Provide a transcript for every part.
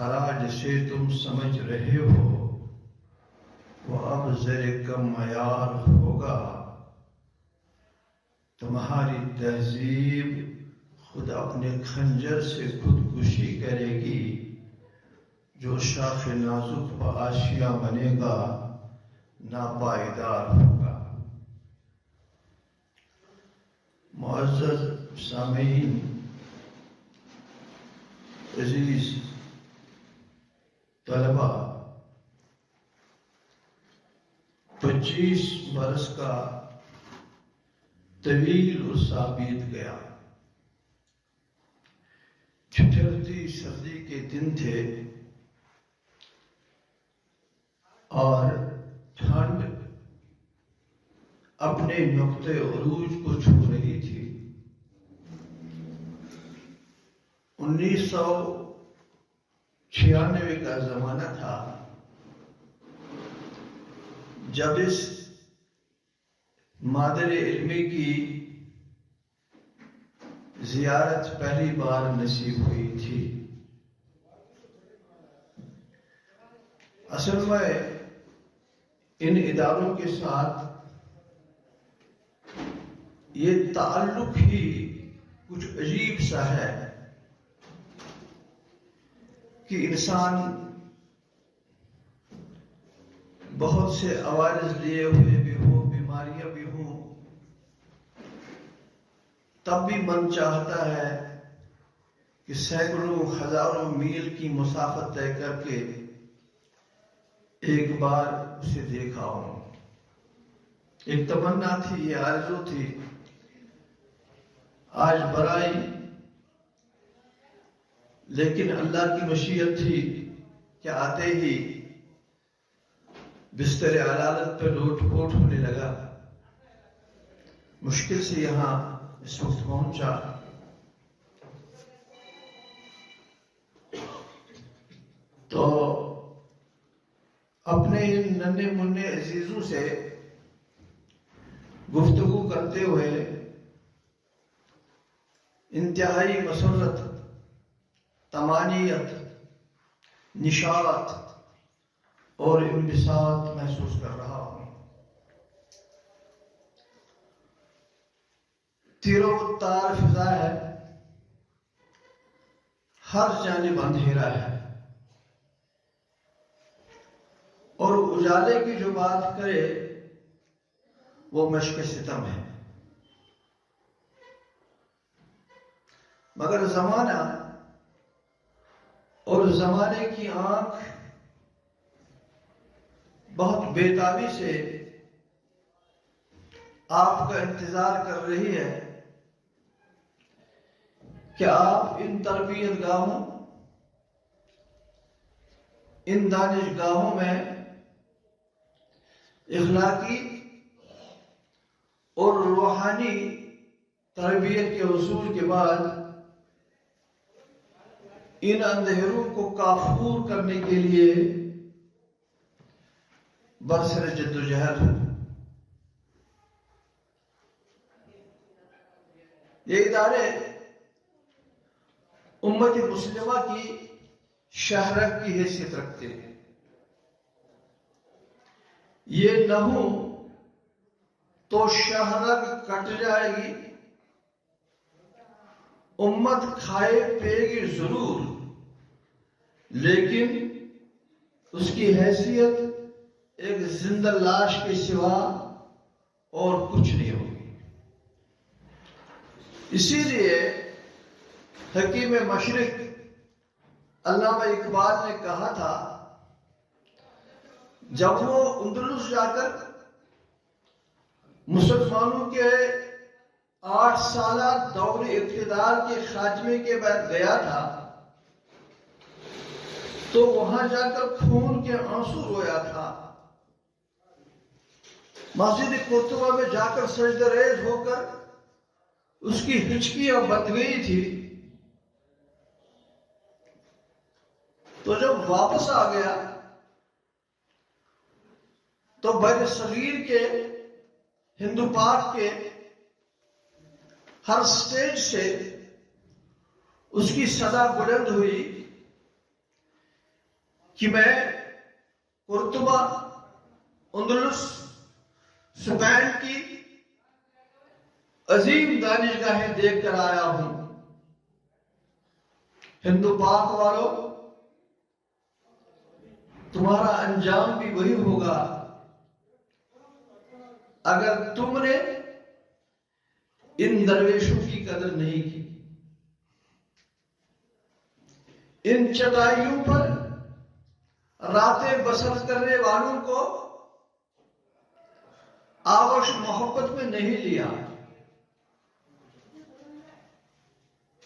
خراج سے تم سمجھ رہے ہو وہ اب زر کم معیار ہوگا. تمہاری تہذیب خود اپنے خنجر سے خودکشی کرے گی. جو شاخ نازک و آشیاں بنے گا ناپائیدار ہوگا. معزز سامعین، عزیز طلبہ، 25 برس کا طویل عرصہ بیت گیا. ٹھٹھرتی سردی کے دن تھے اور ٹھنڈ اپنے نقطۂ عروج کو چھو رہی تھی. 1996 کا زمانہ تھا جب اس مادر علمی کی زیارت پہلی بار نصیب ہوئی تھی. اصل میں ان اداروں کے ساتھ یہ تعلق ہی کچھ عجیب سا ہے کہ انسان بہت سے عوارض لیے ہوئے بھی ہو، بیماریاں بھی ہوں، تب بھی من چاہتا ہے کہ سینکڑوں ہزاروں میل کی مسافت طے کر کے ایک بار اسے دیکھا ہوں. ایک تمنا تھی، یہ آرزو تھی. آج برائی، لیکن اللہ کی مشیت تھی کہ آتے ہی بستر علالت پہ لوٹ پوٹ ہونے لگا. مشکل سے یہاں اس وقت پہنچا. تو اپنے ان ننھے منھے عزیزوں سے گفتگو کرتے ہوئے انتہائی مسرت، طمانینت، نشاط اور انبساط محسوس کر رہا ہوں. تیر و تار فضا ہے، ہر جانب اندھیرا ہے، اور اجالے کی جو بات کرے وہ مشق ستم ہے. مگر زمانہ اور زمانے کی آنکھ بہت بےتابی سے آپ کا انتظار کر رہی ہے کہ آپ ان تربیت گاہوں، ان دانش گاہوں میں اخلاقی اور روحانی تربیت کے حصول کے بعد ان اندھیروں کو کافور کرنے کے لیے برسر جدوجہد ہو. یہ ادارے امت مسلمہ کی شہرک کی حیثیت رکھتے ہیں. یہ نہ ہو تو شہرک کٹ جائے گی. امت کھائے پیے گی ضرور، لیکن اس کی حیثیت ایک زندہ لاش کے سوا اور کچھ نہیں ہوگی. اسی لیے حکیم مشرق علامہ اقبال نے کہا تھا، جب وہ اندلس جا کر مسلمانوں کے 8 سالہ دور اقتدار کے خاتمے کے بعد گیا تھا، تو وہاں جا کر خون کے آنسو رویا تھا. مسجد قرطبہ میں جا کر سجدہ ریز ہو کر اس کی ہچکیاں بند گئی تھی. تو جب واپس آ گیا تو بر صغیر کے، ہندو پاک کے ہر سٹیج سے اس کی صدا بلند ہوئی کہ میں قرطبہ، اندلس، اسپین کی عظیم دانشگاہیں دیکھ کر آیا ہوں۔ ہندو پاک والوں، تمہارا انجام بھی وہی ہوگا اگر تم نے ان درویشوں کی قدر نہیں کی۔ ان چٹائیوں پر راتیں بسر کرنے والوں کو آغوش محبت میں نہیں لیا۔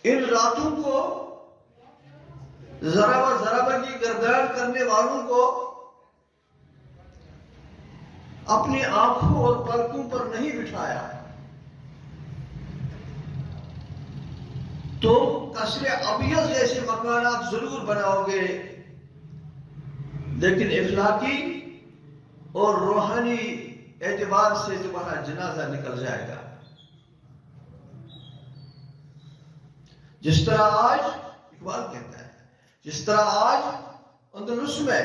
ان راتوں کو ذرا و ذرا کی گردان کرنے والوں کو اپنی آنکھوں اور پلکوں پر نہیں بٹھایا۔ تم قصر ابیض جیسے مکانات ضرور بناؤ گے، لیکن اخلاقی اور روحانی اعتبار سے تمہارا جنازہ نکل جائے گا۔ جس طرح آج اقبال کہتا ہے، جس طرح آج اندلس میں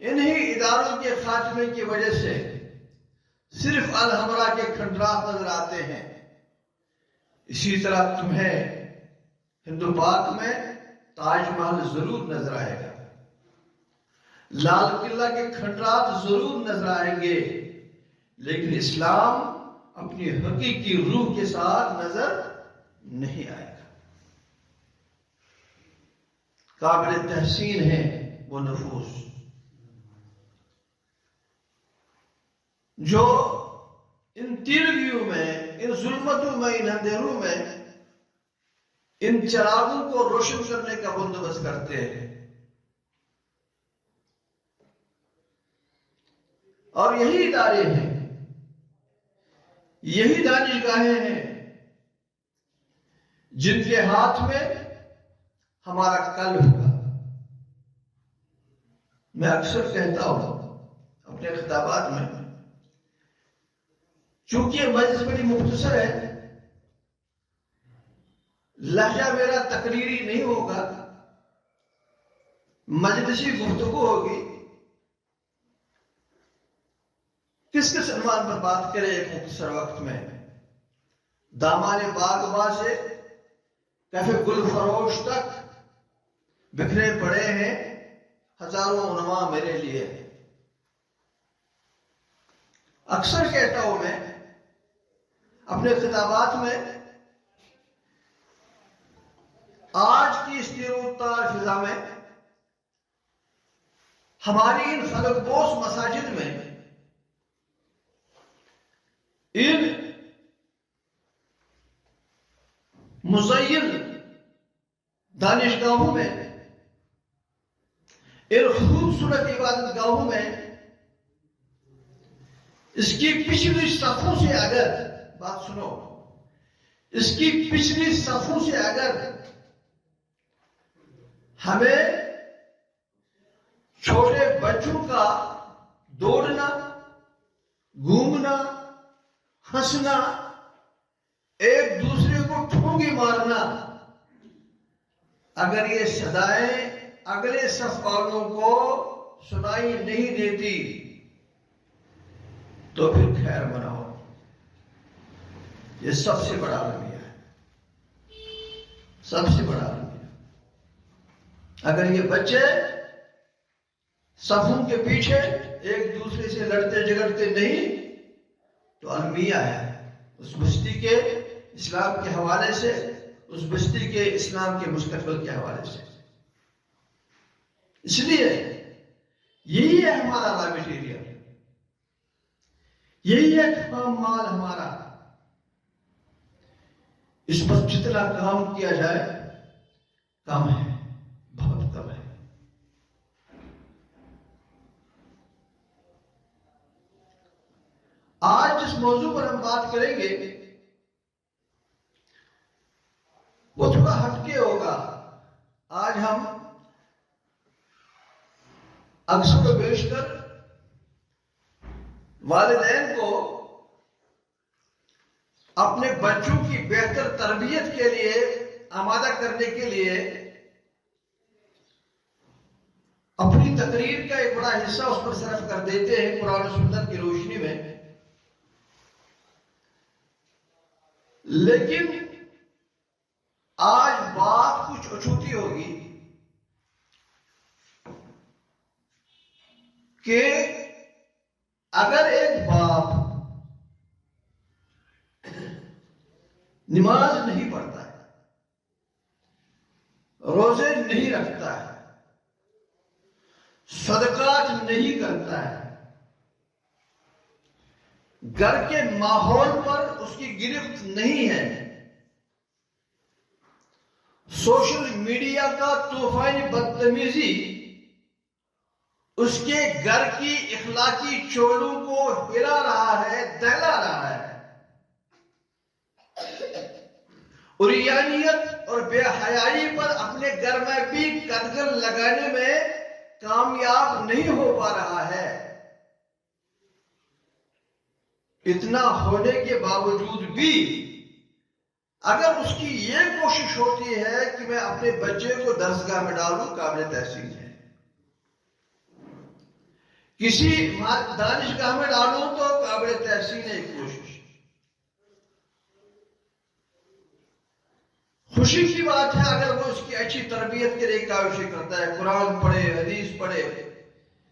انہی اداروں کے خاتمے کی وجہ سے صرف الحمرا کے کھنڈرات نظر آتے ہیں، اسی طرح تمہیں ہندو پاک میں تاج محل ضرور نظر آئے گا، لال قلعہ کے کھنڈرات ضرور نظر آئیں گے، لیکن اسلام اپنی حقیقی روح کے ساتھ نظر نہیں آئے گا۔ قابل تحسین ہے وہ نفوس جو ان تیرگیوں میں، ان ظلمتوں میں، ان اندھیروں میں ان چراغوں کو روشن کرنے کا بندوبست کرتے ہیں، اور یہی ادارے ہیں، یہی دانشگاہیں ہیں جن کے ہاتھ میں ہمارا کل ہوگا۔ میں اکثر کہتا ہوں اپنے خطابات میں، چونکہ مجلس بڑی مختصر ہے، لہجہ میرا تقریری نہیں ہوگا، مجلسی گفتگو ہوگی، کس کس عنوان پر بات کرے ایک مختصر وقت میں؟ دامان باغباں سے کیفے گل فروش تک بکھرے پڑے ہیں ہزاروں عنوان میرے لیے۔ اکثر کہتا ہوں میں اپنے خطابات میں، آج کی اس تیر و تار فضا میں ہماری ان فلک بوس مساجد میں، ان مزین دانشگاہوں میں، ان خوبصورت عبادت گاہوں میں، اس کی پچھلی صفوں سے اگر بات سنو، اس کی پچھلی صفوں سے اگر ہمیں چھوٹے بچوں کا دوڑنا، گھومنا، ہنسنا، ایک دوسرے کو ٹھونگی مارنا، اگر یہ صدائیں اگلے صف والوں کو سنائی نہیں دیتی تو پھر خیر مناؤ۔ یہ سب سے بڑا المیہ ہے، سب سے بڑا المیہ۔ اگر یہ بچے صفوں کے پیچھے ایک دوسرے سے لڑتے جھگڑتے نہیں تو المیہ ہے، اس بستی کے اسلام کے حوالے سے، اس بستی کے اسلام کے مستقبل کے حوالے سے۔ اس لیے یہی ہے ہمارا را میٹیریل، یہی ہے خام مال ہمارا۔ اس پر جتنا کام کیا جائے کم ہے، بہت کم ہے۔ آج جس موضوع پر ہم بات کریں گے وہ تھوڑا ہٹکے ہوگا۔ آج ہم اکثر و بیشتر والدین کو اپنے بچوں کی بہتر تربیت کے لیے آمادہ کرنے کے لیے اپنی تقریر کا ایک بڑا حصہ اس پر صرف کر دیتے ہیں قرآن و سنت کی روشنی میں، لیکن آج بات کچھ اچھوتی ہوگی کہ اگر ایک باپ نماز نہیں پڑھتا ہے، روزے نہیں رکھتا ہے، صدقات نہیں کرتا ہے، گھر کے ماحول پر اس کی گرفت نہیں ہے، سوشل میڈیا کا طوفانی بدتمیزی اس کے گھر کی اخلاقی چولوں کو ہلا رہا ہے، دہلا رہا ہے، عریانیت اور بے حیائی پر اپنے گھر میں بھی قدغن لگانے میں کامیاب نہیں ہو پا رہا ہے، اتنا ہونے کے باوجود بھی اگر اس کی یہ کوشش ہوتی ہے کہ میں اپنے بچے کو درسگاہ میں ڈالوں، قابل تحسین ہے، کسی دانشگاہ میں ڈالوں تو قابل تحسین ہے ایک کوشش۔ خوشی کی بات ہے اگر وہ اس کی اچھی تربیت کے لیے کاوشیں کرتا ہے، قرآن پڑھے، حدیث پڑھے،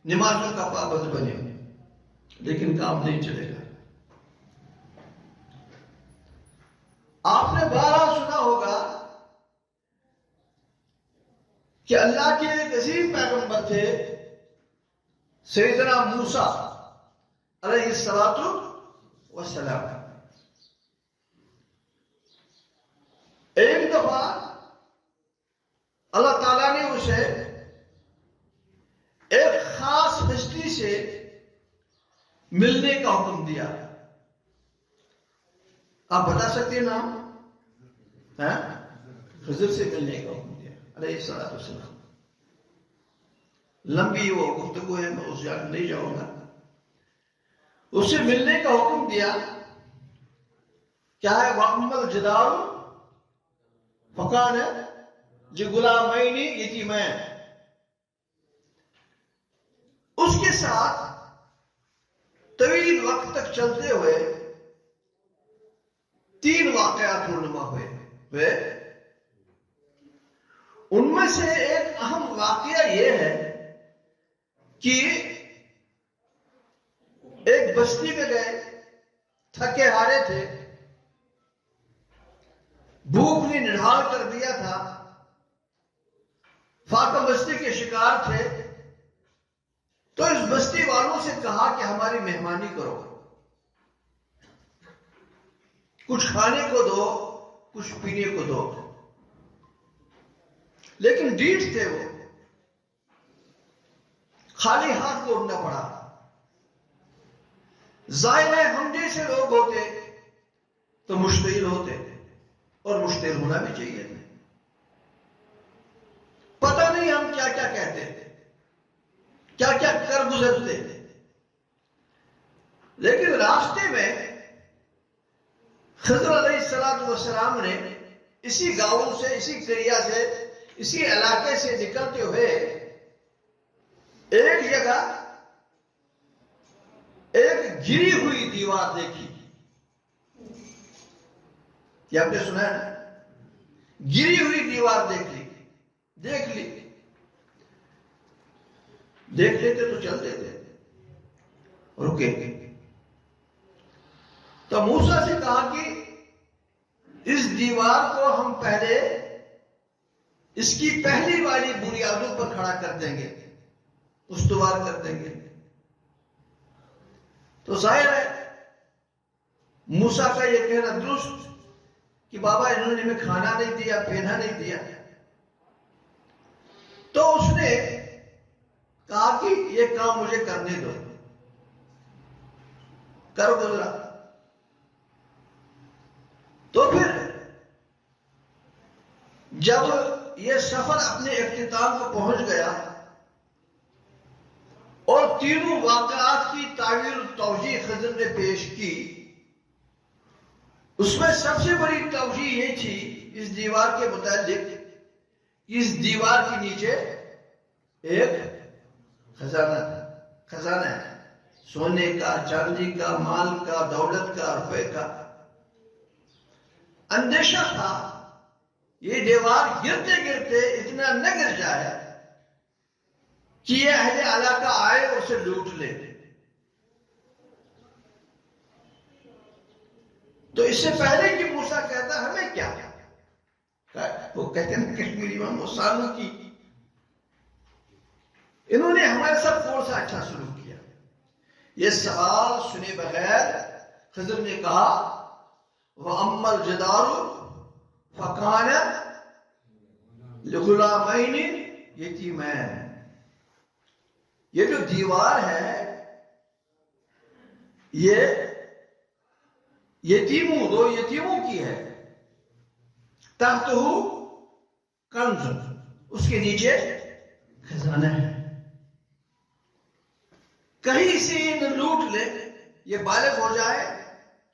نمازوں کا پابند بنے، لیکن کام نہیں چلے گا۔ آپ نے بارہا سنا ہوگا کہ اللہ کے ایک عظیم پیغمبر تھے سیدنا موسیٰ علیہ السلام۔ ایک دفعہ اللہ تعالیٰ نے اسے ایک خاص ہستی سے ملنے کا حکم دیا۔ آپ بتا سکتے ہیں نام؟ خضر سے ملنے کا حکم دیا علیہ السلام۔ لمبی وہ گفتگو ہے، میں اس جگہ نہیں جاؤں گا۔ اس سے ملنے کا حکم دیا، کیا ہے؟ وَأَمَّا الْجِدَارُ فَكَانَ لِغُلَامَيْنِ يَتِيمَيْنِ۔ اس کے ساتھ طویل وقت تک چلتے ہوئے 3 واقعات رونما ہوئے۔ ان میں سے ایک اہم واقعہ یہ ہے کہ ایک بستی میں گئے، تھکے ہارے تھے، بھوک نے نڈھال کر دیا تھا، فاقہ بستی کے شکار تھے، تو اس بستی والوں سے کہا کہ ہماری مہمانی کرو، کچھ کھانے کو دو، کچھ پینے کو دو، لیکن ڈھیٹ تھے وہ، خالی ہاتھ لوٹنا پڑا۔ ظاہر ہے ہم جیسے لوگ ہوتے تو مشتعل ہوتے، اور مشتعل ہونا بھی چاہیے۔ پتہ نہیں ہم کیا کیا کہتے، کیا کیا کر گزرتے، لیکن راستے میں خضر علیہ السلام نے اسی گاؤں سے، اسی قریہ سے، اسی علاقے سے نکلتے ہوئے ایک جگہ ایک گری ہوئی دیوار دیکھی۔ کیا آپ نے سنا ہے نا؟ گری ہوئی دیوار دیکھ لی۔ دیکھ لیتے تو چل دیتے، رکے۔ تو موسیٰ سے کہا کہ اس دیوار کو ہم پہلے اس کی پہلی والی بنیادوں پر کھڑا کر دیں گے، استوار کر دیں گے۔ تو ظاہر ہے موسیٰ کا یہ کہنا درست کہ بابا انہوں نے ہمیں کھانا نہیں دیا، پینا نہیں دیا۔ تو اس نے کہا کہ یہ کام مجھے کرنے دو، کر گزرا۔ تو پھر جب یہ سفر اپنے اختتام کو پہنچ گیا اور تینوں واقعات کی تعویل و توجیہ خضر نے پیش کی، اس میں سب سے بڑی توجیہ یہ تھی اس دیوار کے متعلق، اس دیوار کے نیچے ایک خزانہ ہے، سونے کا، چاندی کا، مال کا، دولت کا، روپے کا۔ اندیشہ تھا یہ دیوار گرتے گرتے اتنا نہ گر جائے کہ یہ اہل علاقہ آئے اور اسے لوٹ لے۔ تو اس سے پہلے کہ موسیٰ کہتا ہمیں کیا، وہ کہتے ہیں کشمیری میں موسیٰ کی، انہوں نے ہمارے ساتھ کون سا اچھا سلوک کیا؟ یہ سوال سنے بغیر خضر نے کہا وَأَمَّا الْجِدَارُ فَكَانَ لِغُلَامَيْنِ يَتِيمَيْنِ، یہ جو دیوار ہے یہ دو یتیموں کی ہے، تحتہ کنز، اس کے نیچے خزانہ ہے، کہیں سے نہ لوٹ لے، یہ بالغ ہو جائے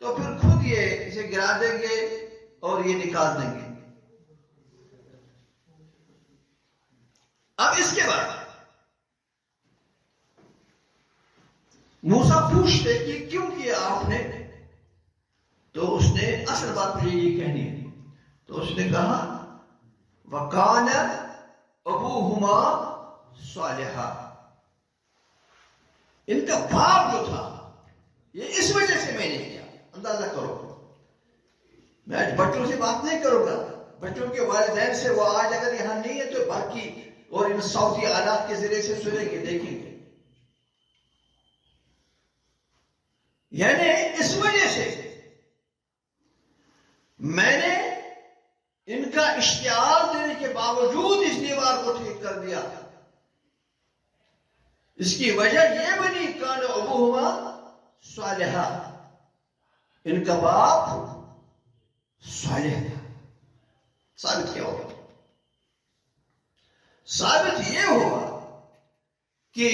تو پھر خود یہ اسے گرا دیں گے اور یہ نکال دیں گے۔ اب اس کے بعد موسیٰ پوچھتے کہ کیوں کیا آپ نے؟ تو اس نے اصل بات مجھے یہ کہنی ہے، تو اس نے کہا وَقَانَ أَبُوهُمَا صَالِحًا، ان کا باپ جو تھا یہ اس وجہ سے میں نے کیا۔ اندازہ کرو، میں آج بچوں سے بات نہیں کروں گا، بچوں کے والدین سے وہ آج اگر یہاں نہیں ہے تو باقی اور ان صوتی آلات کے ذریعے سے سنیں گے، دیکھیں گے۔ یعنی اس وجہ سے میں نے ان کا اشتعال دینے کے باوجود اس دیوار کو ٹھیک کر دیا۔ اس کی وجہ یہ بنی کان ابوہما صالحا، ان کا باپ صالح تھا۔ ثابت کیا ہوگا؟ ثابت یہ ہوگا کہ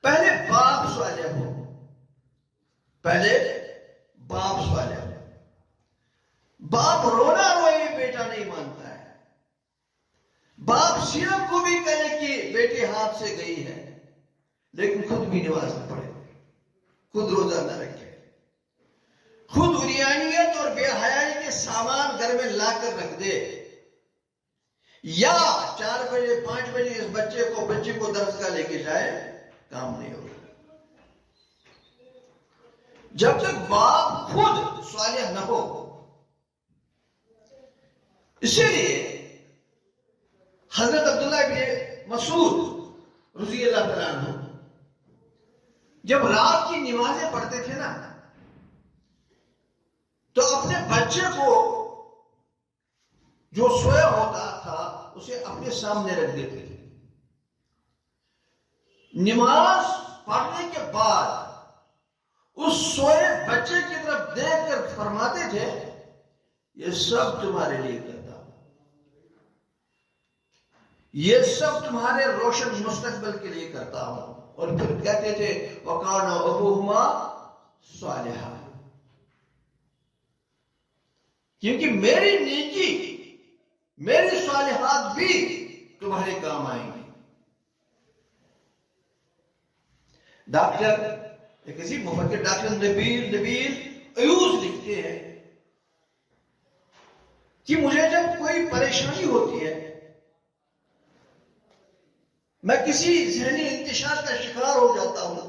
پہلے باپ صالح ہو، پہلے باپ صالح ہو۔ باپ رونا روئے بیٹا نہیں مانتا ہے، باپ صرف کو بھی کہے کہ بیٹی ہاتھ سے گئی ہے لیکن خود بھی نماز نہ پڑھے، خود روزہ نہ رکھے، خود عریانیت اور بے حیائی کے سامان گھر میں لا کر رکھ دے، یا 4 بجے 5 بجے اس بچے کو درس کا لے کے جائے، کام نہیں ہوگا جب تک باپ خود صالح نہ ہو۔ اسی لیے حضرت عبداللہ بن مسعود رضی اللہ تعالیٰ عنہ جب رات کی نمازیں پڑھتے تھے نا تو اپنے بچے کو جو سویا ہوتا تھا اسے اپنے سامنے رکھ دیتے تھے، نماز پڑھنے کے بعد اس سوئے بچے کی طرف دیکھ کر فرماتے تھے یہ سب تمہارے لیے کرتا ہوں، یہ سب تمہارے روشن مستقبل کے لیے کرتا ہوں، اور پھر کہتے تھے وَقَانَ أَبُوهُمَا صَالِحًا، کیونکہ میری نیکی، میری صالحات بھی تمہارے کام آئیں گے۔ ڈاکٹر کسی مفکر ڈاکٹر نبیل ایوز لکھتے ہیں کہ مجھے جب کوئی پریشانی ہوتی ہے، میں کسی ذہنی انتشار کا شکار ہو جاتا ہوں،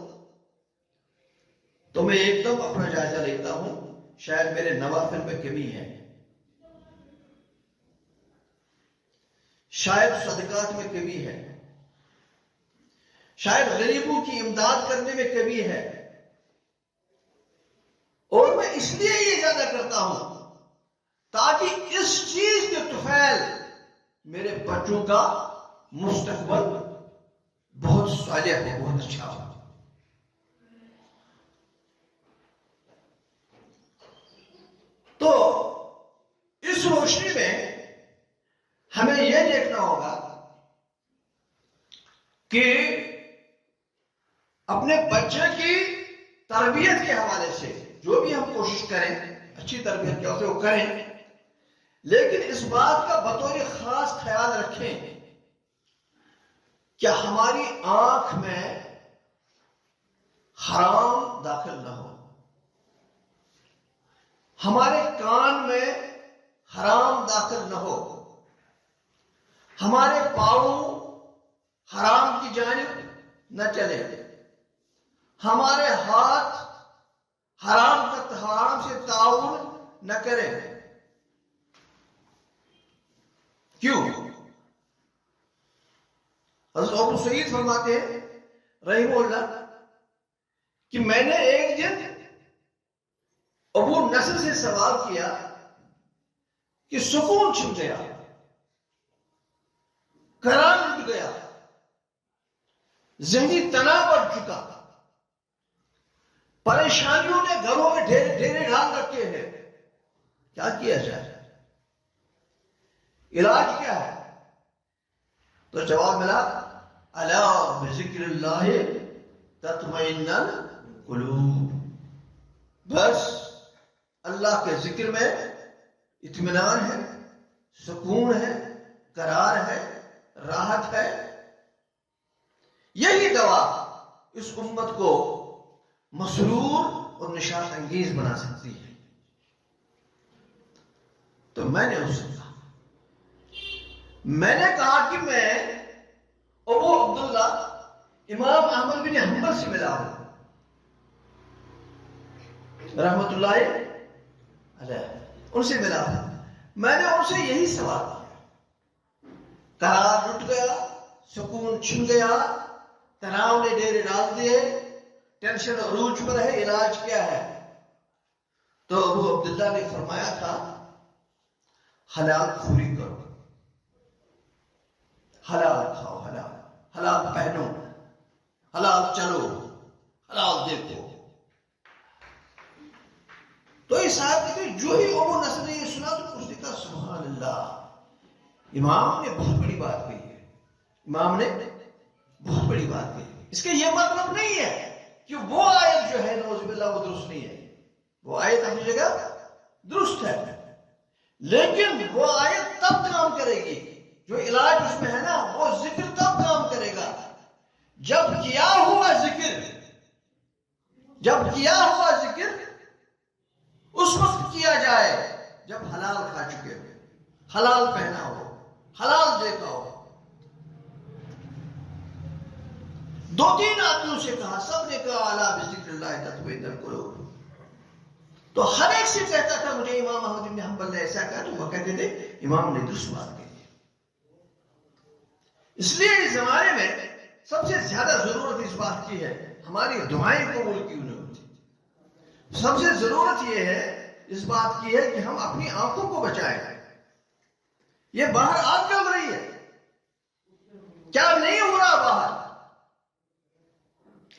تو میں ایک دم اپنا جائزہ لیتا ہوں، شاید میرے نوافل میں کمی ہے، شاید صدقات میں کمی ہے، شاید غریبوں کی امداد کرنے میں کمی ہے، اور میں اس لیے یہ زیادہ کرتا ہوں تاکہ اس چیز کے طفیل میرے بچوں کا مستقبل بہت صالح ہے، بہت اچھا ہو۔ تو اس روشنی میں ہمیں یہ دیکھنا ہوگا کہ اپنے بچے کی تربیت کے حوالے سے جو بھی ہم کوشش کریں اچھی تربیت کیا ہوتے وہ کریں، لیکن اس بات کا بطور خاص خیال رکھیں کیا ہماری آنکھ میں حرام داخل نہ ہو، ہمارے کان میں حرام داخل نہ ہو، ہمارے پاؤں حرام کی جانب نہ چلے، ہمارے ہاتھ حرام سے تعاون نہ کرے۔ کیوں؟ حضرت ابو سعید فرماتے ہیں رحمہ اللہ کہ میں نے ایک دن ابو نصر سے سوال کیا کہ سکون چھن گیا، قرار اٹھ گیا، ذہنی تناؤ بڑھ چکا، پریشانیوں نے گھروں میں ڈھیرے ڈال رکھے ہیں، کیا کیا جائے؟ علاج کیا ہے؟ تو جواب ملا الا بذکر اللہ تطمئن القلوب، بس اللہ کے ذکر میں اطمینان ہے، سکون ہے، قرار ہے، راحت ہے۔ یہی دوا اس امت کو مسرور اور نشاط انگیز بنا سکتی ہے۔ تو میں نے اس سے کہا، میں نے کہا کہ میں ابو عبداللہ امام احمد بن حنبل سے ملا ہوں رحمت اللہ علیہ، ان سے ملا ہوں۔ میں نے ان سے یہی سوال کیا، قرار لٹ گیا، سکون چھن گیا، تناؤ نے ڈیرے ڈال دیے، ٹینشن عروج پر ہے، علاج کیا ہے؟ تو ابو عبداللہ نے فرمایا تھا حلال خوری کرو، حلال کھاؤ، حلال پہنو، حلال چلو، حلال دیکھو۔ تو اس آیت میں جو ہی ابو نصر نے یہ سنا تو اس نے کہا سبحان اللہ، امام نے بہت بڑی بات کہی ہے، امام نے بہت بڑی بات کہی ہے۔ اس کا یہ مطلب نہیں ہے کہ وہ آیت جو ہے نعوذ باللہ وہ درست نہیں ہے، وہ آیت اپنی جگہ درست ہے، لیکن وہ آیت تب کام کرے گی، جو علاج اس میں ہے نا وہ ذکر تب کام کرے گا جب کیا ہوا ذکر، اس وقت کیا جائے جب حلال کھا چکے ہو، حلال پہنا ہو، حلال دیکھا ہو۔ دو تین آدمیوں سے کہا، سب نے کہا الا بذکر اللہ تطمئن القلوب۔ تو ہر ایک سے کہتا تھا مجھے امام احمد بن حنبل نے ایسا کہا، تو وہ کہتے تھے امام نے درست بات کہی۔ اس لیے اس زمانے میں سب سے زیادہ ضرورت اس بات کی ہے، ہماری دعائیں قبول کیوں نہیں ہوتی؟ سب سے ضرورت یہ ہے، اس بات کی ہے کہ ہم اپنی آنکھوں کو بچائیں۔ یہ باہر آگ چل رہی ہے، کیا نہیں ہو رہا باہر؟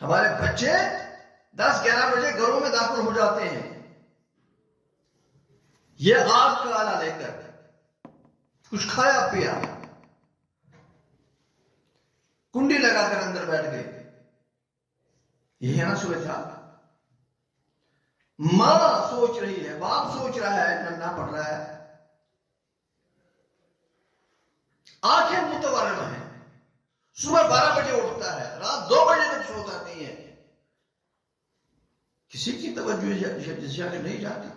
ہمارے بچے 10-11 بجے گھروں میں داخل ہو جاتے ہیں، یہ آگ کا آلہ لے کر، کچھ کھایا پیا، کنڈی لگا کر اندر بیٹھ گئے۔ یہی ہے نا سوچا، ماں سوچ رہی ہے، باپ سوچ رہا ہے، ننھا پڑھ رہا ہے، آنکھیں متورم ہیں، صبح 12 بجے اٹھتا ہے، رات 2 بجے تک سوتا نہیں ہے، کسی کی توجہ نہیں جاتی۔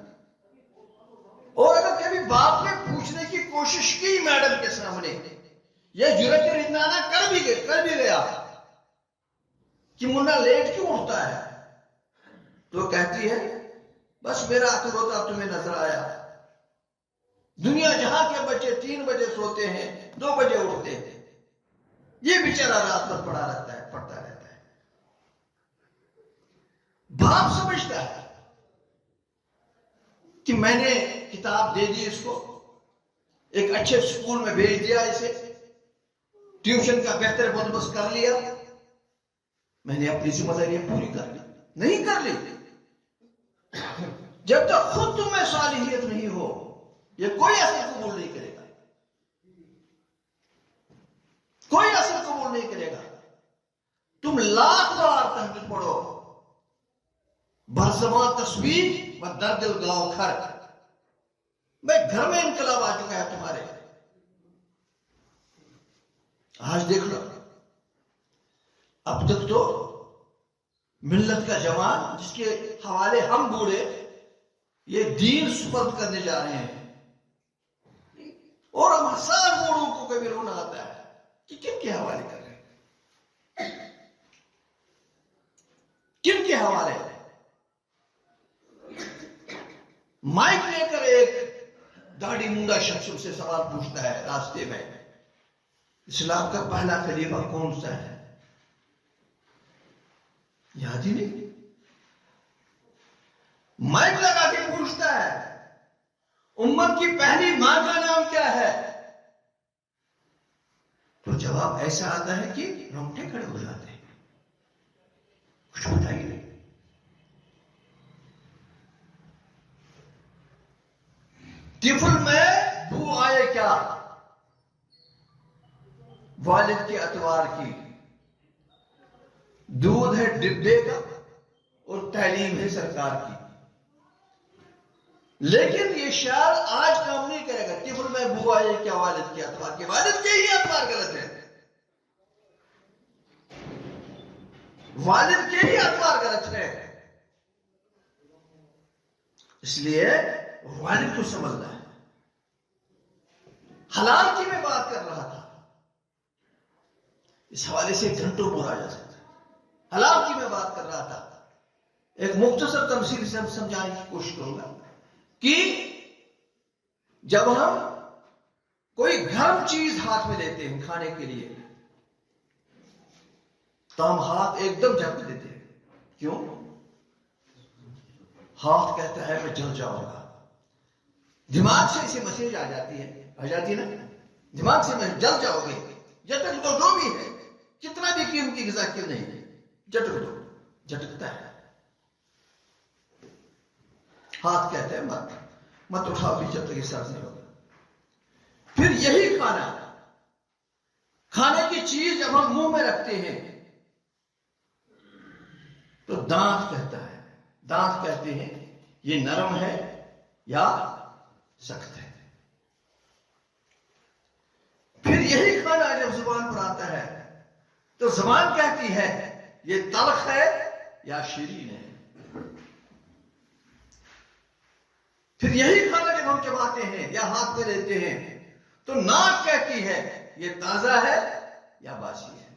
اور اگر کبھی باپ نے پوچھنے کی کوشش کی میڈم کے سامنے، یہ جرأت رندانہ کر بھی گیا کہ منا لیٹ کیوں اٹھتا ہے، تو کہتی ہے بس میرا عقل ہوتا تمہیں نظر آیا، دنیا جہاں کے بچے 3 بجے سوتے ہیں، 2 بجے اٹھتے ہیں، یہ بیچارہ رات بھر پڑھتا رہتا ہے۔ باپ سمجھتا ہے کہ میں نے کتاب دے دی اس کو، ایک اچھے اسکول میں بھیج دیا، اسے ٹیوشن کا بہتر بندوبست کر لیا، میں نے اپنی ذمہ داریاں پوری کر لی، نہیں کر لی۔ جب تک خود تم میں صالحیت نہیں ہو، یہ کوئی اثر قبول نہیں کرے گا، کوئی اثر قبول نہیں کرے گا۔ تم لاکھ بار تحجد پڑھو، برزبان تسبیح و درد گاؤں کھر، میں گھر میں انقلاب آ چکا ہے تمہارے۔ آج دیکھ لو اب تک تو ملت کا جوان جس کے حوالے ہم بوڑھے یہ دین سپرد کرنے جا رہے ہیں، اور ہم ہزار بوڑھوں کو کبھی رونا آتا ہے کہ کن کے حوالے کر رہے ہیں، کن کے حوالے؟ مائک لے کر ایک داڑھی مونڈا شخص سے سوال پوچھتا ہے راستے میں، اسلام کا پہلا خلیفہ کون سا ہے؟ یاد ہی نہیں۔ مائک لگا کے پوچھتا ہے امت کی پہلی ماں کا نام کیا ہے؟ تو جواب ایسا آتا ہے کہ رونگٹے کھڑے ہو جاتے ہیں، کچھ پتہ ہی نہیں۔ طفل میں بو آئے کیا؟ والد کے اتوار کی، دودھ ہے ڈبے کا اور تعلیم ہے سرکار کی۔ لیکن یہ شعر آج کام نہیں کرے گا۔ طفل میں بو آئے کیا والد کے اتوار کی، والد کے ہی اتوار غلط ہے، والد کے ہی اتوار غلط ہے، اس لیے والد کو سمجھنا ہے۔ حلال کی میں بات کر رہا تھا، اس حوالے سے گھنٹوں بولا جا سکتا ہے۔ حلال کی میں بات کر رہا تھا، ایک مختصر تمثیل سے ہم سمجھانے کی کوشش کروں گا کہ جب ہم کوئی گرم چیز ہاتھ میں لیتے ہیں کھانے کے لیے تو ہم ہاتھ ایک دم جھپک دیتے ہیں، کیوں؟ ہاتھ کہتا ہے میں جل جاؤں گا، دماغ سے اسے میسج آ جاتی ہے نا، دماغ سے میں جل جاؤ گے، جھٹک دو، جو بھی ہے کتنا بھی قیمتی غذا کیوں نہیں ہے، جھٹک دو، جھٹکتا ہے۔ ہاتھ کہتا ہے مت اٹھاؤ بھی جب تک یہ سر نہیں ہوگا۔ پھر یہی کھانے کی چیز جب ہم منہ میں رکھتے ہیں تو دانت کہتا ہے، دانت کہتے ہیں یہ نرم ہے یا سخت ہے۔ پھر یہی کھانا جب زبان پر آتا ہے تو زبان کہتی ہے یہ تلخ ہے یا شیرین ہے۔ پھر یہی کھانا جب ہم چباتے ہیں یا ہاتھ میں لیتے ہیں تو ناک کہتی ہے یہ تازہ ہے یا باسی ہے،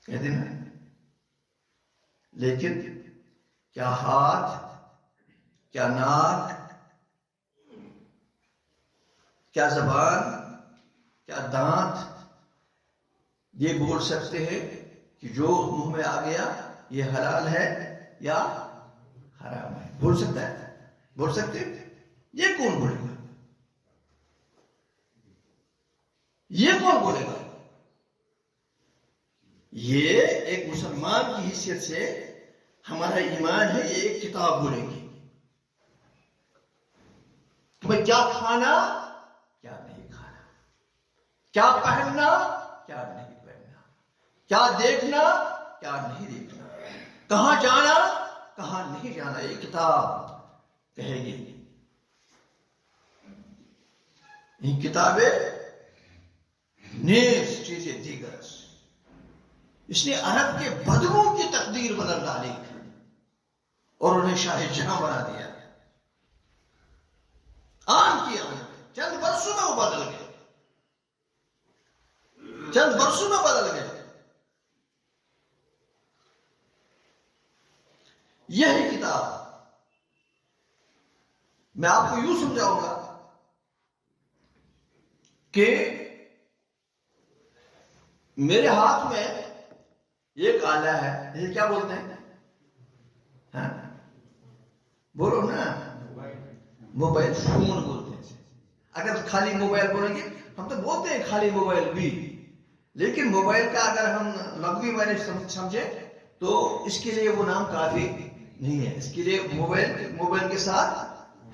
کہتے ہیں۔ لیکن کیا ہاتھ، کیا ناک، کیا زبان، کیا دانت یہ بول سکتے ہیں کہ جو منہ میں آ گیا یہ حلال ہے یا حرام ہے؟ بول سکتا ہے؟ بول سکتے؟ یہ کون بولے گا؟ یہ کون بولے گا؟ یہ ایک مسلمان کی حیثیت سے ہمارا ایمان ہے، یہ ایک کتاب بولے گی تمہیں کیا کھانا کیا نہیں کھانا، کیا پہننا کیا نہیں پہننا، کیا دیکھنا کیا نہیں دیکھنا، کہاں جانا کہاں نہیں جانا، یہ کتاب کہے گی۔ یہ کتابیں نیز چیزیں دیگر، اس نے عرب کے بدروں کی تقدیر بدل ڈالی اور انہیں شاہ جہاں بنا دیا۔ آن کیا چند برسوں میں وہ بدل گئے، چند برسوں میں بدل گئے۔ یہی کتاب میں آپ کو یوں سمجھاؤں گا کہ میرے ہاتھ میں ایک آلہ ہے، یہ کیا بولتے ہیں؟ ہاں بولو نا، موبائل فون بولتے ہیں۔ اگر خالی موبائل بولیں گے، ہم تو بولتے ہیں خالی موبائل بھی، لیکن موبائل کا اگر ہم لغوی معنی سمجھے تو اس کے لیے وہ نام کافی نہیں ہے، اس کے لیے موبائل کے ساتھ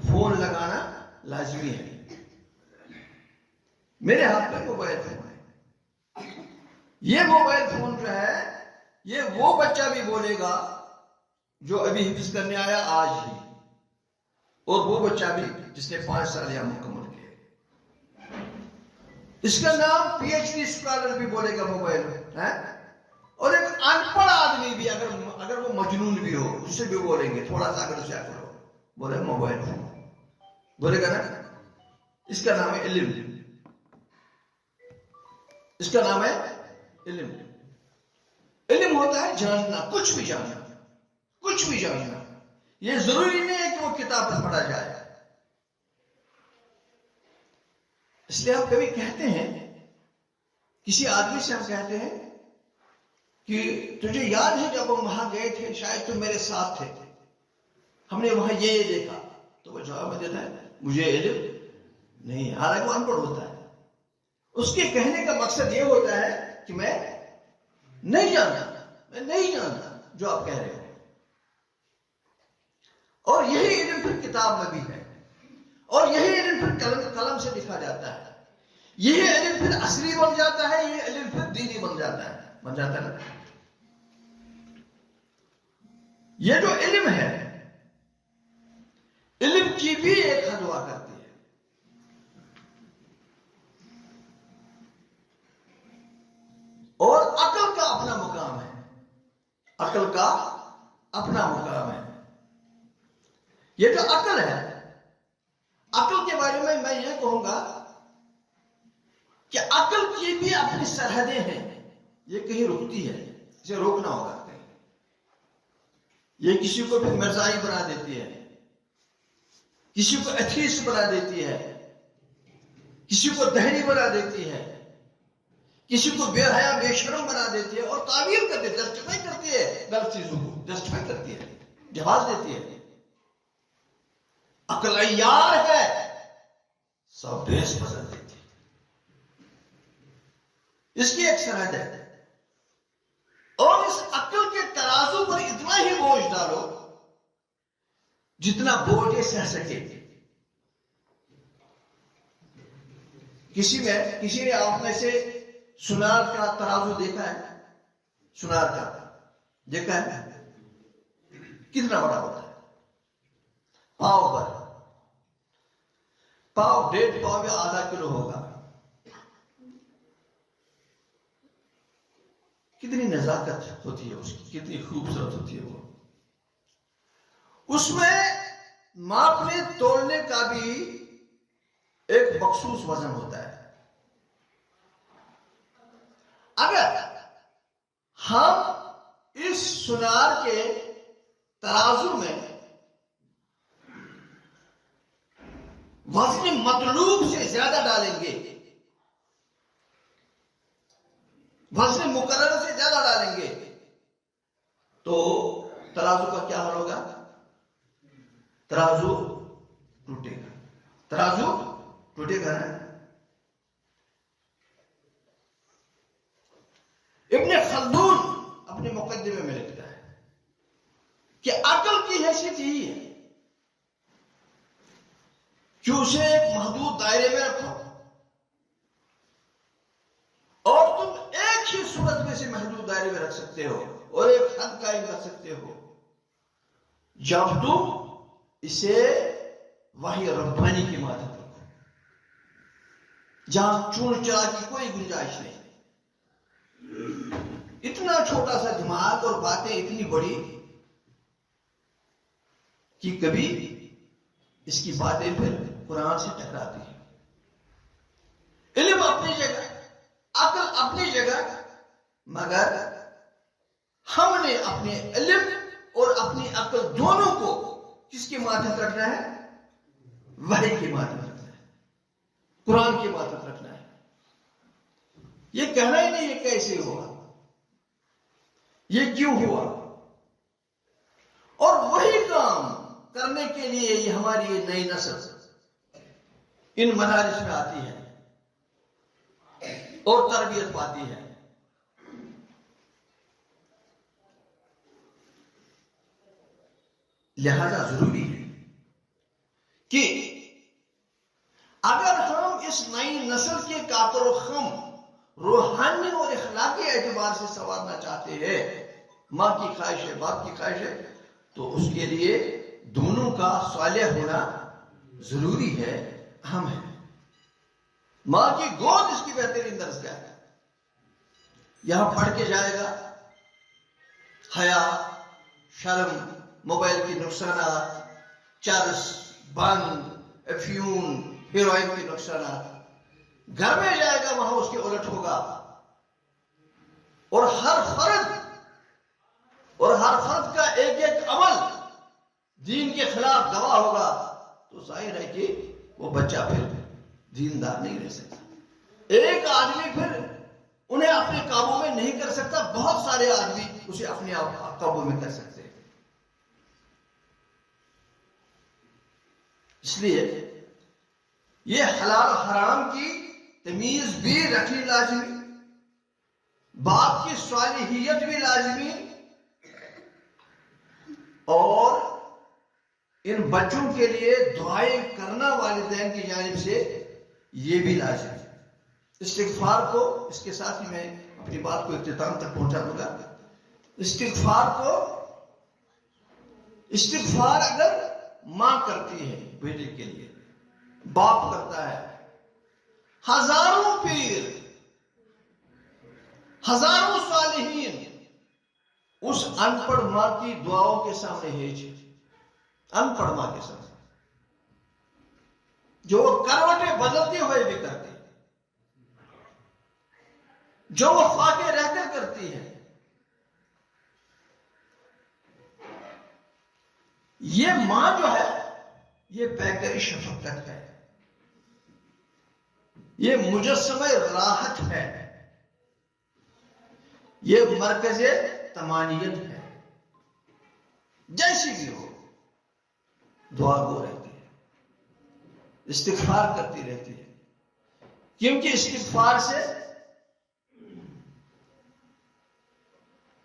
فون لگانا لازمی ہے۔ میرے ہاتھ میں موبائل فون ہے، یہ موبائل فون جو ہے یہ وہ بچہ بھی بولے گا جو ابھی حفظ کرنے آیا آج ہی، اور وہ بچہ بھی جس نے 5 سال یا مکمل کیا۔ اس کا نام پی ایچ ڈی اسکالر بھی بولے گا موبائل میں، اور ایک ان پڑھ آدمی بھی اگر وہ مجنون بھی ہو اسے بھی بولیں گے تھوڑا سا اگر اسے کرو بولے موبائل فون بولے گا نا. اس کا نام ہے علم. اس کا نام ہے علم. علم ہوتا ہے جاننا, کچھ بھی جاننا, کچھ بھی جاننا. یہ ضروری نہیں ہے کہ وہ کتاب پر پڑھا جائے. اس لیے ہم کبھی کہتے ہیں کسی آدمی سے ہم کہتے ہیں کہ تجھے یاد ہے جب ہم وہاں گئے تھے شاید تم میرے ساتھ تھے ہم نے وہاں یہ دیکھا, تو وہ جواب میں دیتا ہے مجھے علم نہیں, حالانکہ وہ ان پڑھ ہوتا ہے. اس کے کہنے کا مقصد یہ ہوتا ہے کہ میں نہیں جانتا جو آپ کہہ رہے ہو. اور یہی علم پھر کتاب میں بھی ہے, اور یہی علم پھر قلم سے لکھا جاتا ہے. یہی علم پھر عصری بن جاتا ہے, یہ علم پھر دینی بن جاتا ہے نا. یہ جو علم ہے, علم کی بھی ایک حد ہوا کرتی ہے. اور عقل کا اپنا مقام ہے, عقل کا اپنا مقام ہے. یہ جو عقل ہے, عقل کے بارے میں یہ کہوں گا کہ عقل کی بھی اپنی سرحدیں ہیں. یہ کہیں رکتی ہے, اسے روکنا ہوگا کہیں. یہ کسی کو بھی مرزائی بنا دیتی ہے, کسی کو ایتھیسٹ بنا دیتی ہے, کسی کو دہری بنا دیتی ہے, کسی کو بے حیا بے شرم بنا دیتی ہے, اور تعبیر کرتی ہے, جسٹیفائی کرتی ہے, غلط چیزوں کو جسٹیفائی کرتی ہے, جواز دیتی ہے. عقل عیار ہے, سب بیس بدل دیتی ہے. اس کی ایک سرحد ہے, اور اس عقل کے ترازو پر اتنا ہی بوجھ ڈالو جتنا بوجھ یہ سہ سکے. کسی نے آپ میں سے سنار کا ترازو دیکھا ہے؟ سنار کا دیکھا ہے؟ کتنا بڑا ہوتا ہے؟ پاؤ پر, پاؤ 1.5 پاؤ یا آدھا کلو ہوگا. کتنی نزاکت ہوتی ہے اس کی, کتنی خوبصورت ہوتی ہے وہ. اس میں ماپنے تولنے کا بھی ایک مخصوص وزن ہوتا ہے. اگر ہم اس سنار کے ترازو میں وزن مطلوب سے زیادہ ڈالیں گے, وزن مقرر سے زیادہ ڈالیں گے, تو ترازو کا کیا حال ہوگا؟ ترازو ٹوٹے گا. ترازو ٹوٹے گا نا. ابن خلدون اپنے مقدمے میں لکھتا ہے کہ عقل کی حیثیت یہی ہے کہ اسے ایک محدود دائرے میں رکھو, اور تم ایک ہی صورت میں سے محدود دائرے میں رکھ سکتے ہو اور ایک حد قائم کر سکتے ہو جب تم اسے وحی ربانی کی ماتحت رکھو, جہاں چون چرا کی کوئی گنجائش نہیں. اتنا چھوٹا سا دماغ اور باتیں اتنی بڑی کہ کبھی اس کی باتیں پھر قرآن سے ٹکراتی ہیں. علم اپنی جگہ, عقل اپنی جگہ, مگر ہم نے اپنے علم اور اپنی عقل دونوں کو کس کے ماتحت رکھنا ہے؟ وحی کے ماتحت رکھنا ہے, قرآن کے ماتحت رکھنا ہے. یہ کہنا ہی نہیں یہ کیسے ہوا, یہ کیوں ہوا, اور وہی کام کرنے کے لیے یہ ہماری یہ نئی نسل ان مدارس میں آتی ہے اور تربیت پاتی ہے. لہذا ضروری ہے کہ اگر ہم اس نئی نسل کے کاتر و خم روحانی اور اخلاقی اعتبار سے سنوارنا چاہتے ہیں, ماں کی خواہش ہے, باپ کی خواہش ہے, تو اس کے لیے دونوں کا صالح ہونا ضروری ہے, اہم ہے. ماں کی گود اس کی بہترین درسگاہ ہے. یہاں پڑھ کے جائے گا, حیا، شرم، موبائل کے نقصانات، چرس، بنگ، افیون، ہیروئن کے نقصانات، گھر میں جائے گا وہاں اس کے الٹ ہوگا، اور ہر فرد کا ایک ایک عمل دین کے خلاف گواہ ہوگا، تو ظاہر ہے کہ وہ بچہ پھر دیندار نہیں رہ سکتا۔ ایک آدمی پھر انہیں اپنے قابو میں نہیں کر سکتا، بہت سارے آدمی اسے اپنے قابو میں کر سکتے ہیں۔ اس لیے یہ حلال حرام کی تمیز بھی رکھنی لازمی، باپ کی صالحیت بھی لازمی، اور ان بچوں کے لیے دعائیں کرنا والدین کی جانب سے یہ بھی لازمی۔ استغفار کو، اس کے ساتھ ہی میں اپنی بات کو اختتام تک پہنچا دوں گا۔ استغفار اگر ماں کرتی ہے بیٹے کے لیے، باپ کرتا ہے، ہزاروں پیر، ہزاروں صالحین اس ان پڑھ ماں کی دعاؤں کے سامنے ہیج، ان پڑھ ماں کے سامنے، جو وہ کروٹیں بدلتے ہوئے بھی کرتے، جو وہ فاقے رہ کر کرتی ہے۔ یہ ماں جو ہے یہ پیکر شفقت ہے، یہ مجسمہ راحت ہے، یہ مرکز تمانیت ہے۔ جیسی بھی ہو دعا گو رہتی ہے، استغفار کرتی رہتی ہے، کیونکہ استغفار سے،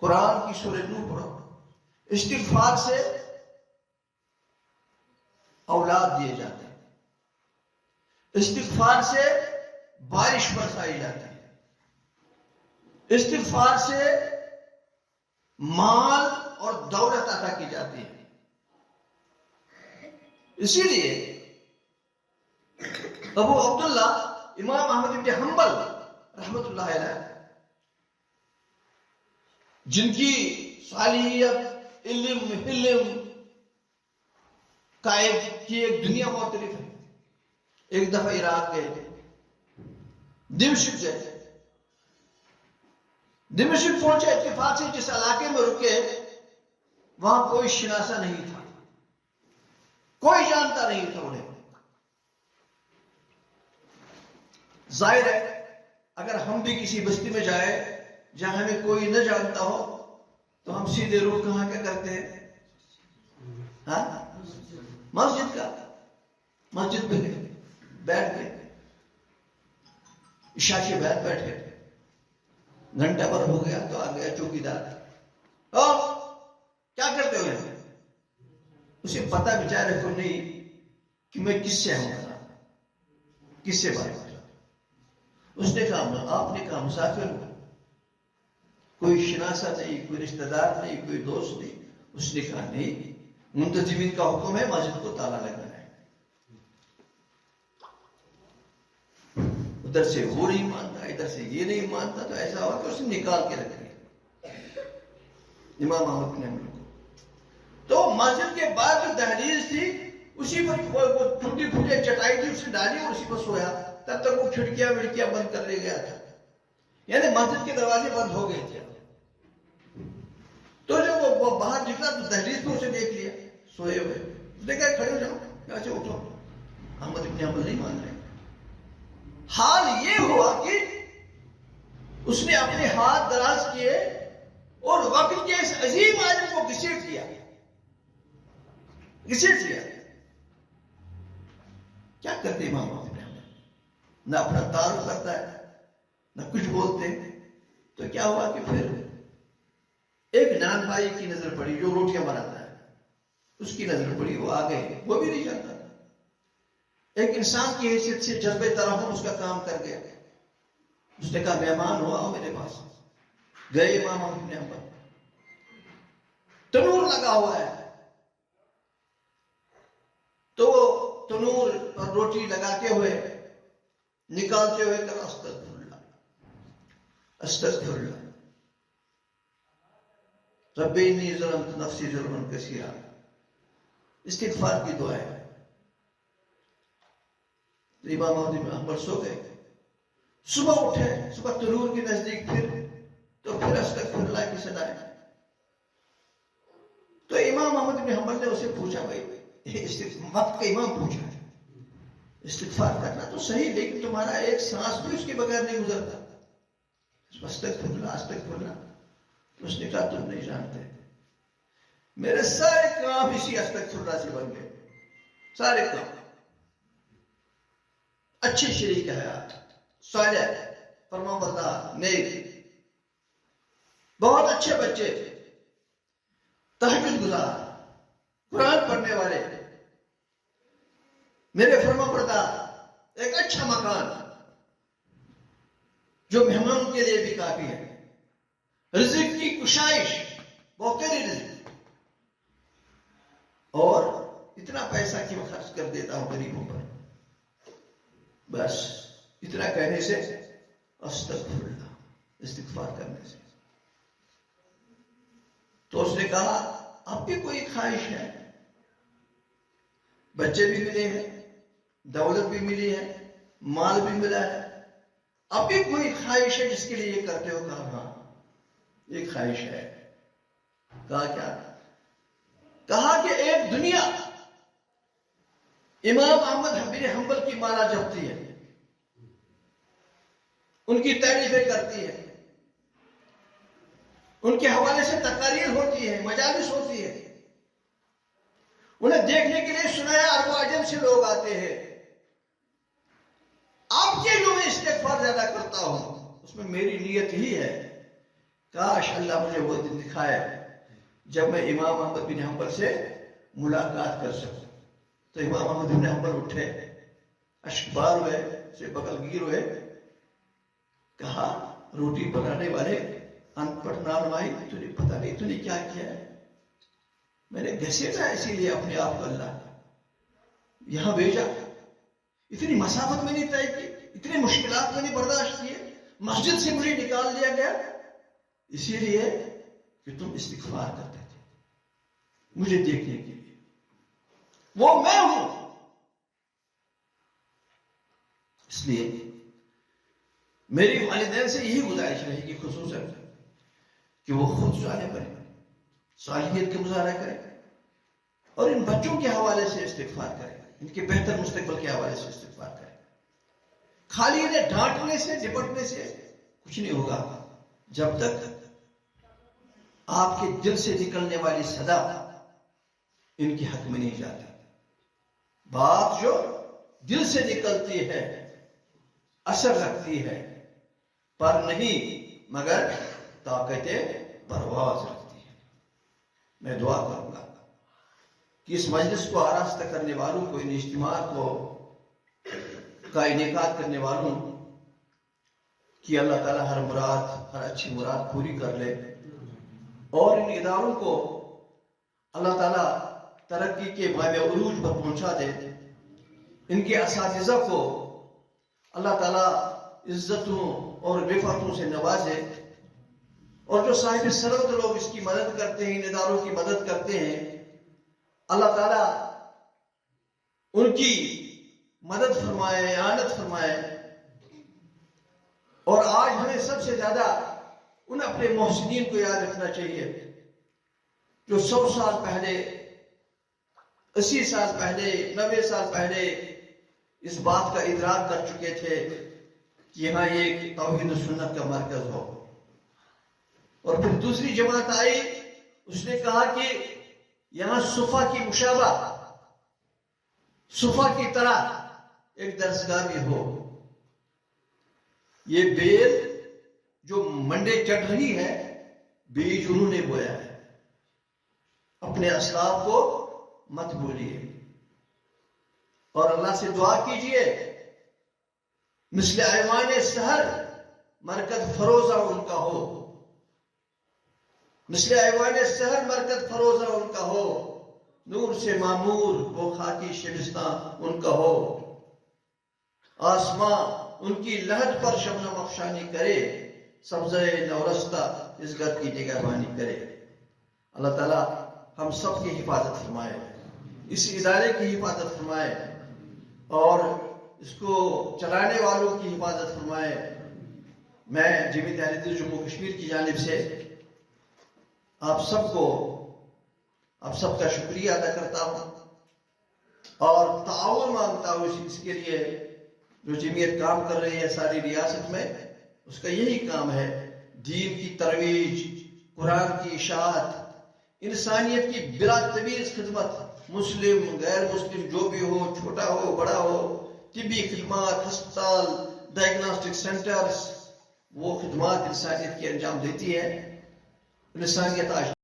قرآن کی سورہ نوح پڑھو، استغفار سے اولاد دیے جاتے ہیں، استغفار سے بارش برسائی جاتی ہے، استغفار سے مال اور دولت عطا کی جاتی ہے۔ اسی لیے ابو عبداللہ امام احمد بن حنبل رحمت اللہ علیہ، جن کی صالحیت، علم کی ایک دنیا مختلف ہے، ایک دفعہ عراق گئے، دمشق گئے، دمشق پہنچے، اتفاق سے جس علاقے میں رکے وہاں کوئی شناسا نہیں تھا، کوئی جانتا نہیں تھا انہیں۔ ظاہر ہے اگر ہم بھی کسی بستی میں جائے جہاں ہمیں کوئی نہ جانتا ہو تو ہم سیدھے روح کہاں کیا کرتے ہیں؟ ہاں، مسجد پہ گئے، بیٹھ گئے، عشاء کے بعد بیٹھ گئے، گھنٹہ بھر ہو گیا تو آ گیا چوکی دار، اور کیا کرتے ہو؟ اسے پتا بیچارے کو نہیں کہ میں کس سے ہوں، کس سے بات کر رہا۔ اس نے کہا، آپ نے کہا مسافر ہوں، کوئی شناسا نہیں، کوئی رشتہ دار نہیں، کوئی دوست نہیں۔ اس نے کہا نہیں، منتظمین کا حکم ہے مسجد کو تالا لگانا ہے۔ ادھر سے وہ نہیں مانتا، ادھر سے یہ نہیں مانتا، تو ایسا ہوا کہ اس نے نکال کے رکھ دیا امام احمد بن حنبل کو۔ تو مسجد کے بعد جو دہلیز تھی اسی پر وہ ٹوٹی پھوٹی چٹائی تھی، اسے ڈالی اور اسی پر سویا، تب تک وہ کھڑکیاں وڑکیاں بند کر لے گیا تھا، یعنی مسجد کے دروازے بند ہو گئے تھے۔ تو جب وہ باہر نکلا تو دہلیز پہ اسے دیکھ لیا سوئے ہوئے، اس نے کہا کھڑے ہو جاؤ، یہاں سے اٹھو۔ احمد بن حنبل نہیں مان رہے۔ حال یہ ہوا کہ اس نے اپنے ہاتھ دراز کیے اور وقت کے اس عظیم عالم کو گھسیٹ لیا، کیا کرتے امام احمد بن حنبل؟ نہ اپنا تعارف کرتا ہے، نہ کچھ بولتے۔ تو کیا ہوا کہ پھر ایک نان بھائی کی نظر پڑی جو روٹیاں بناتا ہے، اس کی نظر پڑی، وہ آ گئے، وہ بھی نہیں جانتا تھا۔ ایک انسان کی حیثیت سے جذبہ ترحم اس کا کام کر گیا۔ اس نے کہا مہمان ہو، آؤ میرے پاس۔ گئے امام احمد بن حنبل، تنور لگا ہوا ہے، تو تنور پر روٹی لگاتے ہوئے نکالتے ہوئے کہا استغفر اللہ، استغفر اللہ۔ رب انی ظلمت نفسی ظلما کثیرا، استغفار کی دعا ہے. تو امام احمد بن حنبل سو گئے. صبح اٹھے، صبح طلوع کے نزدیک پھر استغفر اللہ کی صدا ہے. تو امام احمد بن حنبل نے اسے پوچھا، بھائی وقت کا امام پوچھا استغفار کرنا تو صحیح، لیکن تمہارا ایک سانس بھی اس کے بغیر نہیں گزرتا. استغفر اللہ استغفر اللہ. تو اس نے کہا تم نہیں جانتے، میرے سارے کام اسی استغفر اللہ سے بن گئے. سارے کام اچھی شریک حیات، صالح، فرمانبردار، نیک، بہت اچھے بچے، تہجد گزار، قرآن پڑھنے والے، میرے فرمانبردار، ایک اچھا مکان جو مہمانوں کے لیے بھی کافی ہے، رزق کی کشائش، بہتری رزق، اور اتنا پیسہ کیوں خرچ کر دیتا ہوں غریبوں پر. بس اتنا کہنے سے استغفر اللہ، استغفار کرنے سے. تو اس نے کہا اب بھی کوئی خواہش ہے؟ بچے بھی ملے ہیں، دولت بھی ملی ہے، مال بھی ملا ہے، اب بھی کوئی خواہش ہے جس کے لیے یہ کرتے ہو؟ کہا ہاں ایک خواہش ہے. کہا کیا؟ کہا کہ ایک دنیا امام احمد بن حنبل کی مالا جپتی ہے، ان کی تعریفیں کرتی ہے، ان کے حوالے سے تقاریر ہوتی ہے، مجالس ہوتی ہے، انہیں دیکھنے کے لیے سنایا عرب و عجم سے لوگ آتے ہیں. آپ کے جو میں استغفار زیادہ کرتا ہوں اس میں میری نیت ہی ہے کاش اللہ مجھے وہ دن دکھائے جب میں امام احمد بن حنبل سے ملاقات کر سکوں. تو امام احمد بن حنبل اٹھے، اشکبار ہوئے، سے بغل گیر ہوئے. کہا روٹی بنانے والے ان پڑھ نانوائی، تجھے پتا نہیں تھی کیا کیا ہے؟ میں نے گھسیٹا اسی لیے اپنے آپ کو اللہ یہاں بھیجا. اتنی مسافت میں نہیں طے کی، اتنی مشکلات میں نہیں برداشت کیے، مسجد سے مجھے نکال دیا گیا اسی لیے کہ تم استغفار کرتے تھے مجھے دیکھنے کے لیے. وہ میں ہوں. اس لیے میری والدین سے یہی گزارش رہے گی خصوصاً کہ وہ خود صالح بنے، صالحیت کا مظاہرہ کرے، اور ان بچوں کے حوالے سے استغفار کرے، ان کے بہتر مستقبل کے حوالے سے استغفار کرے. خالی انہیں ڈانٹنے سے ڈپٹنے سے کچھ نہیں ہوگا جب تک آپ کے دل سے نکلنے والی صدا ان کے حق میں نہیں جاتی. بات جو دل سے نکلتی ہے اثر رکھتی ہے، پر نہیں مگر طاقت پرواز رکھتی ہے. میں دعا کروں گا کہ اس مجلس کو آراستہ کرنے والوں کو، ان اجتماع کو کا انعقاد کرنے والوں کہ اللہ تعالیٰ ہر مراد، ہر اچھی مراد پوری کر لے، اور ان اداروں کو اللہ تعالیٰ ترقی کے باب عروج پر پہنچا دے. ان کے اساتذہ کو اللہ تعالیٰ عزتوں اور رفعتوں سے نوازے، اور جو صاحب سرود لوگ اس کی مدد کرتے ہیں، ان اداروں کی مدد کرتے ہیں، اللہ تعالیٰ ان کی مدد فرمائے، اعانت فرمائے. اور آج ہمیں سب سے زیادہ ان اپنے محسنین کو یاد رکھنا چاہیے جو 100 سال پہلے، 80 سال پہلے، 90 سال پہلے اس بات کا ادراک کر چکے تھے کہ یہاں یہ توحید و سنت کا مرکز ہو. اور پھر دوسری جماعت آئی، اس نے کہا کہ یہاں صفا کی مشابہ، صفا کی طرح ایک درسگاہ بھی ہو. یہ بیل جو منڈے چڑھ رہی ہے بیج انہوں نے بویا ہے. اپنے اسلاف کو مت بھولیے اور اللہ سے دعا کیجئے مثل ایوان سحر مرکز فروزہ ان کا ہو، مثل ایوان سحر مرکز فروزہ ان کا ہو، نور سے معمور وہ خاکی شبستان ان کا ہو. آسمان ان کی لہد پر شبنم افشانی کرے، سبزہ نورستہ اس گھر کی نگہبانی کرے. اللہ تعالیٰ ہم سب کی حفاظت فرمائے، اس ادارے کی حفاظت فرمائے اور اس کو چلانے والوں کی حفاظت فرمائے۔ میں جمعیت اہل حدیث جموں کشمیر کی جانب سے آپ سب کا شکریہ ادا کرتا ہوں اور تعاون مانگتا ہوں اس کے لیے جو جمعیت کام کر رہی ہے ساری ریاست میں، اس کا یہی کام ہے، دین کی ترویج، قرآن کی اشاعت، انسانیت کی بلا تمیز خدمت، مسلم غیر مسلم جو بھی ہو، چھوٹا ہو بڑا ہو، طبی خدمات، ہسپتال، ڈائگنوسٹک سینٹرز، وہ خدمات انسانیت کی انجام دیتی ہے۔ انسانیت آج